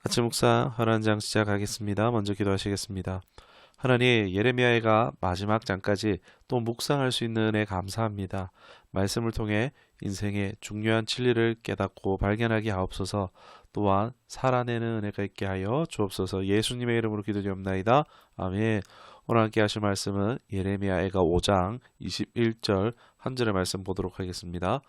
아침 묵상 하나님 장 시작하겠습니다. 먼저 기도하시겠습니다. 하나님, 예레미야가 마지막 장까지 또 묵상할 수 있는 은혜 감사합니다. 말씀을 통해 인생의 중요한 진리를 깨닫고 발견하게 하옵소서. 또한 살아내는 은혜가 있게 하여 주옵소서. 예수님의 이름으로 기도드리옵나이다. 아멘. 오늘 함께 하실 말씀은 예레미야가 5장 21절 한 절의 말씀 보도록 하겠습니다.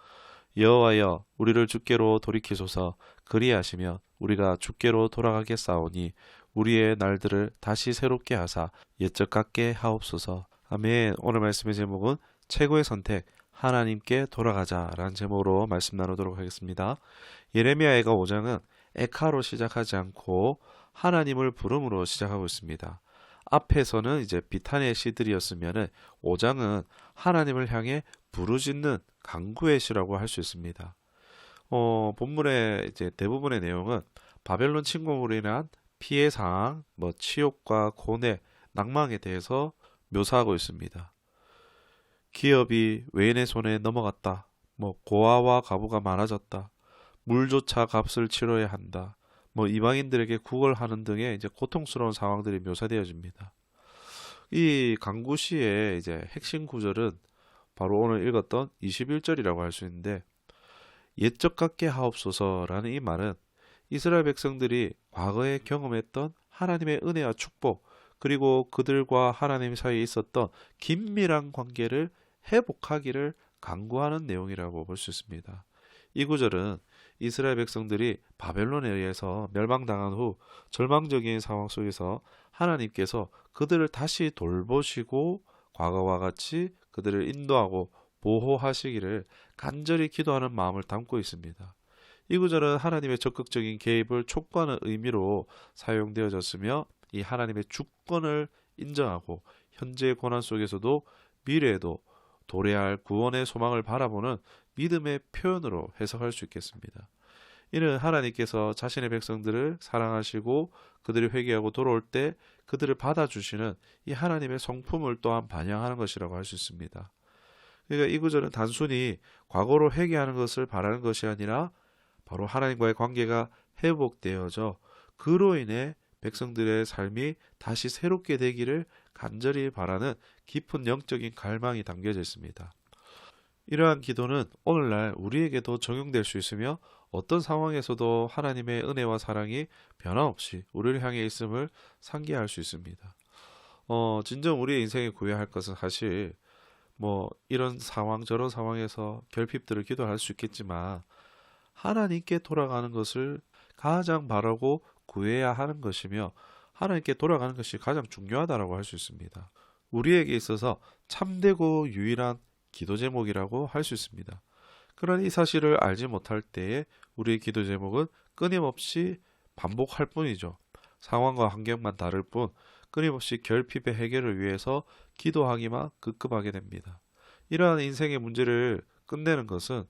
여호와여, 우리를 주께로 돌이키소서. 그리하시면 우리가 주께로 돌아가겠사오니 우리의 날들을 다시 새롭게 하사 옛적 같게 하옵소서. 아멘. 오늘 말씀의 제목은 최고의 선택, 하나님께 돌아가자라는 제목으로 말씀 나누도록 하겠습니다. 예레미야가 5장은 에카로 시작하지 않고 하나님을 부름으로 시작하고 있습니다. 앞에서는 이제 비탄의 시들이었으면은 5장은 하나님을 향해 부르짖는 간구의 시라고 할 수 있습니다. 본문의 이제 대부분의 내용은 바벨론 침공으로 인한 피해 상황, 치욕과 고뇌, 낭망에 대해서 묘사하고 있습니다. 기업이 외인의 손에 넘어갔다. 고아와 가부가 많아졌다. 물조차 값을 치러야 한다. 이방인들에게 구걸하는 등의 이제 고통스러운 상황들이 묘사되어집니다. 이 강구시의 이제 핵심 구절은 바로 오늘 읽었던 21절이라고 할 수 있는데, 옛적 같게 하옵소서라는 이 말은 이스라엘 백성들이 과거에 경험했던 하나님의 은혜와 축복, 그리고 그들과 하나님 사이에 있었던 긴밀한 관계를 회복하기를 간구하는 내용이라고 볼 수 있습니다. 이 구절은 이스라엘 백성들이 바벨론에 의해서 멸망당한 후 절망적인 상황 속에서 하나님께서 그들을 다시 돌보시고 과거와 같이 그들을 인도하고 보호하시기를 간절히 기도하는 마음을 담고 있습니다. 이 구절은 하나님의 적극적인 개입을 촉구하는 의미로 사용되어졌으며, 이 하나님의 주권을 인정하고 현재의 고난 속에서도 미래에도 도래할 구원의 소망을 바라보는 믿음의 표현으로 해석할 수 있겠습니다. 이는 하나님께서 자신의 백성들을 사랑하시고 그들이 회개하고 돌아올 때 그들을 받아주시는 이 하나님의 성품을 또한 반영하는 것이라고 할 수 있습니다. 그러니까 이 구절은 단순히 과거로 회개하는 것을 바라는 것이 아니라 바로 하나님과의 관계가 회복되어져 그로 인해 백성들의 삶이 다시 새롭게 되기를 간절히 바라는 깊은 영적인 갈망이 담겨져 있습니다. 이러한 기도는 오늘날 우리에게도 적용될 수 있으며, 어떤 상황에서도 하나님의 은혜와 사랑이 변함없이 우리를 향해 있음을 상기할 수 있습니다. 진정 우리의 인생에 구해야 할 것은 사실 이런 상황 저런 상황에서 결핍들을 기도할 수 있겠지만, 하나님께 돌아가는 것을 가장 바라고 구해야 하는 것이며, 하나님께 돌아가는 것이 가장 중요하다고 할 수 있습니다. 우리에게 있어서 참되고 유일한 기도 제목이라고 할 수 있습니다. 그러나 이 사실을 알지 못할 때에 우리의 기도 제목은 끊임없이 반복할 뿐이죠. 상황과 환경만 다를 뿐 끊임없이 결핍의 해결을 위해서 기도하기만 급급하게 됩니다. 이러한 인생의 문제를 끝내는 것은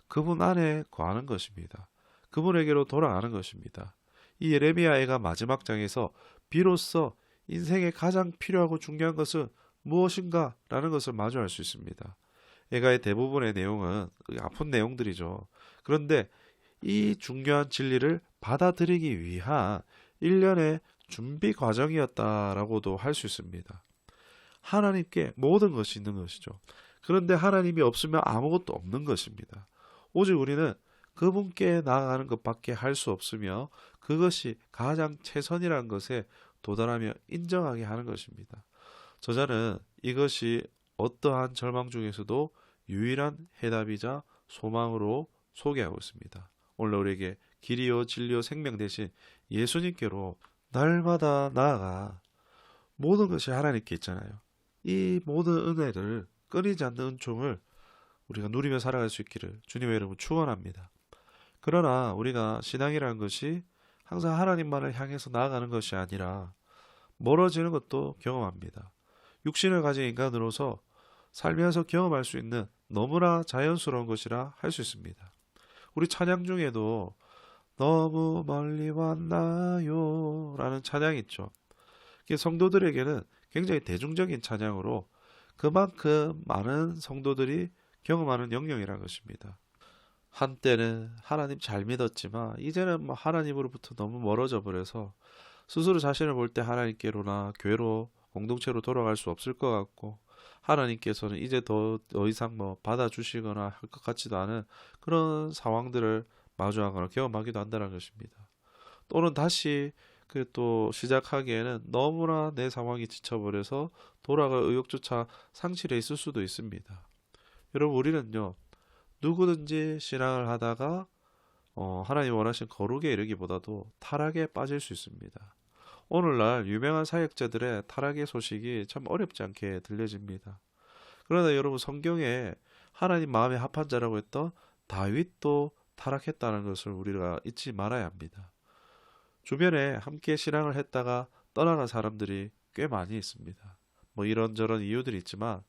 그분 안에 거하는 것입니다. 그분에게로 돌아가는 것입니다. 이 예레미야가 마지막 장에서 비로소 인생에 가장 필요하고 중요한 것은 무엇인가 라는 것을 마주할 수 있습니다. 애가의 대부분의 내용은 아픈 내용들이죠. 그런데 이 중요한 진리를 받아들이기 위한 일련의 준비 과정이었다라고도 할 수 있습니다. 하나님께 모든 것이 있는 것이죠. 그런데 하나님이 없으면 아무것도 없는 것입니다. 오직 우리는 그분께 나아가는 것밖에 할 수 없으며, 그것이 가장 최선이라는 것에 도달하며 인정하게 하는 것입니다. 저자는 이것이 어떠한 절망 중에서도 유일한 해답이자 소망으로 소개하고 있습니다. 오늘 우리에게 길이요 진리요 생명 대신 예수님께로 날마다 나아가 모든 것이 하나님께 있잖아요. 이 모든 은혜를, 끊이지 않는 은총을 우리가 누리며 살아갈 수 있기를 주님의 이름으로 축원합니다. 그러나 우리가 신앙이라는 것이 항상 하나님만을 향해서 나아가는 것이 아니라 멀어지는 것도 경험합니다. 육신을 가진 인간으로서 살면서 경험할 수 있는 너무나 자연스러운 것이라 할 수 있습니다. 우리 찬양 중에도 너무 멀리 왔나요? 라는 찬양이 있죠. 이게 성도들에게는 굉장히 대중적인 찬양으로 그만큼 많은 성도들이 경험하는 영역이라는 것입니다. 한때는 하나님 잘 믿었지만 이제는 뭐 하나님으로부터 너무 멀어져 버려서 스스로 자신을 볼 때 하나님께로나 교회로 공동체로 돌아갈 수 없을 것 같고 하나님께서는 이제 더 이상 뭐 받아주시거나 할 것 같지도 않은 그런 상황들을 마주하거나 경험하기도 한다는 것입니다. 또는 다시 그 또 시작하기에는 너무나 내 상황이 지쳐버려서 돌아갈 의욕조차 상실해 있을 수도 있습니다. 여러분 우리는요 누구든지 신앙을 하다가 하나님 원하신 거룩에 이르기보다도 타락에 빠질 수 있습니다. 오늘날 유명한 사역자들의 타락의 소식이 참 어렵지 않게 들려집니다. 그러나 여러분 성경에 하나님 마음에 합한 자라고 했던 다윗도 타락했다는 것을 우리가 잊지 말아야 합니다. 주변에 함께 신앙을 했다가 떠나간 사람들이 꽤 많이 있습니다. 뭐 이런저런 이유들이 있지만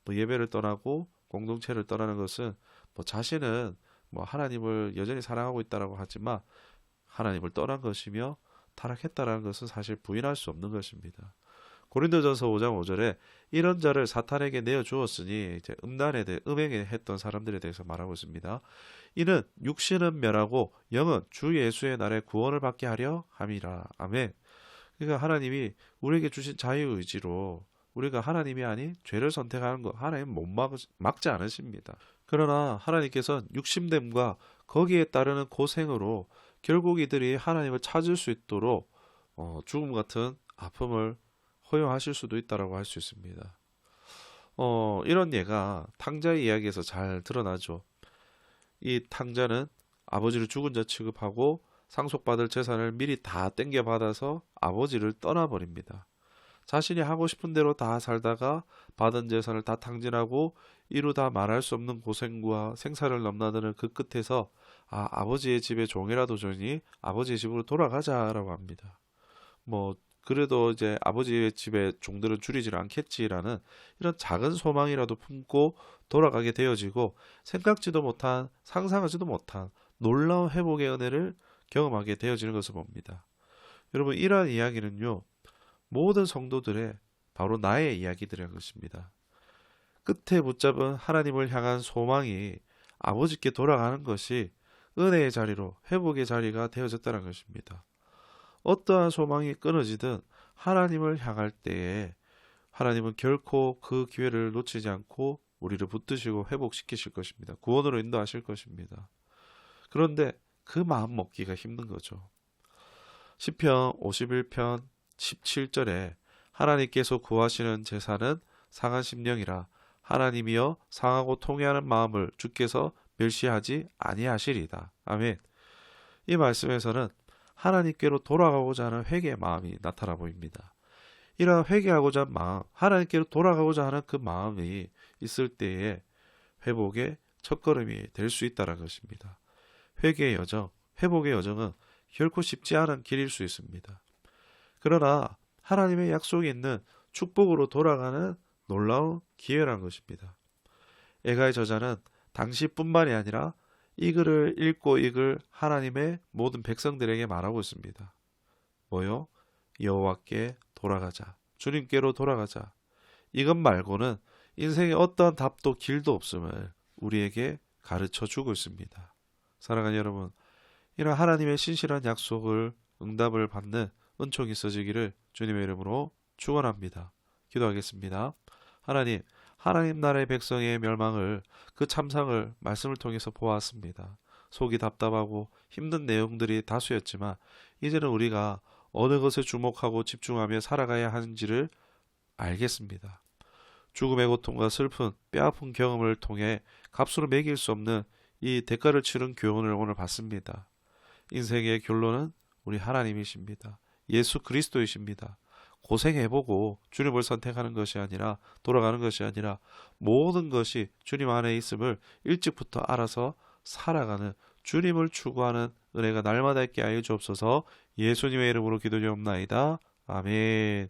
뭐 예배를 떠나고 공동체를 떠나는 것은 뭐 자신은 뭐 하나님을 여전히 사랑하고 있다라고 하지만 하나님을 떠난 것이며 타락했다라는 것은 사실 부인할 수 없는 것입니다. 고린도전서 5장 5절에 이런 자를 사탄에게 내어 주었으니 이제 음행에 했던 사람들에 대해서 말하고 있습니다. 이는 육신은 멸하고 영은 주 예수의 날에 구원을 받게 하려 함이라. 아멘. 그러니까 하나님이 우리에게 주신 자유의지로 우리가 하나님이 아닌 죄를 선택하는 거 하나님 못 막지 않으십니다. 그러나 하나님께서는 육심됨과 거기에 따르는 고생으로 결국 이들이 하나님을 찾을 수 있도록 죽음 같은 아픔을 허용하실 수도 있다라고 할 수 있습니다. 이런 예가 탕자의 이야기에서 잘 드러나죠. 이 탕자는 아버지를 죽은 자 취급하고 상속받을 재산을 미리 다 땡겨받아서 아버지를 떠나버립니다. 자신이 하고 싶은 대로 다 살다가 받은 재산을 다 탕진하고 이루다 말할 수 없는 고생과 생사를 넘나드는 그 끝에서 아버지의 집에 종이라도 주니 아버지의 집으로 돌아가자라고 합니다. 뭐 그래도 이제 아버지의 집에 종들은 줄이질 않겠지라는 이런 작은 소망이라도 품고 돌아가게 되어지고 생각지도 못한 상상하지도 못한 놀라운 회복의 은혜를 경험하게 되어지는 것을 봅니다. 여러분 이러한 이야기는요 모든 성도들의 바로 나의 이야기들인 것입니다. 끝에 붙잡은 하나님을 향한 소망이 아버지께 돌아가는 것이 은혜의 자리로 회복의 자리가 되어졌다는 것입니다. 어떠한 소망이 끊어지든 하나님을 향할 때에 하나님은 결코 그 기회를 놓치지 않고 우리를 붙드시고 회복시키실 것입니다. 구원으로 인도하실 것입니다. 그런데 그 마음 먹기가 힘든 거죠. 시편 51편 17절에 하나님께서 구하시는 제사는 상한 심령이라 하나님이여 상하고 통회하는 마음을 주께서 멸시하지 아니하시리다. 아멘. 이 말씀에서는 하나님께로 돌아가고자 하는 회개의 마음이 나타나 보입니다. 이러한 회개하고자 하는 마음, 하나님께로 돌아가고자 하는 그 마음이 있을 때에 회복의 첫걸음이 될 수 있다는 것입니다. 회개의 여정, 회복의 여정은 결코 쉽지 않은 길일 수 있습니다. 그러나 하나님의 약속이 있는 축복으로 돌아가는 놀라운 기회란 것입니다. 에가의 저자는 당시뿐만이 아니라 이 글을 읽고 읽을 하나님의 모든 백성들에게 말하고 있습니다. 뭐요? 여호와께 돌아가자. 주님께로 돌아가자. 이것 말고는 인생에 어떠한 답도 길도 없음을 우리에게 가르쳐 주고 있습니다. 사랑하는 여러분, 이런 하나님의 신실한 약속을 응답을 받는 은총이 있어지기를 주님의 이름으로 축원합니다. 기도하겠습니다. 하나님 나라의 백성의 멸망을 그 참상을 말씀을 통해서 보았습니다. 속이 답답하고 힘든 내용들이 다수였지만 이제는 우리가 어느 것에 주목하고 집중하며 살아가야 하는지를 알겠습니다. 죽음의 고통과 슬픈 뼈아픈 경험을 통해 값으로 매길 수 없는 이 대가를 치른 교훈을 오늘 받습니다. 인생의 결론은 우리 하나님이십니다. 예수 그리스도이십니다. 고생해보고 주님을 선택하는 것이 아니라 돌아가는 것이 아니라 모든 것이 주님 안에 있음을 일찍부터 알아서 살아가는 주님을 추구하는 은혜가 날마다 있게 하여 주옵소서. 예수님의 이름으로 기도드리옵나이다. 아멘.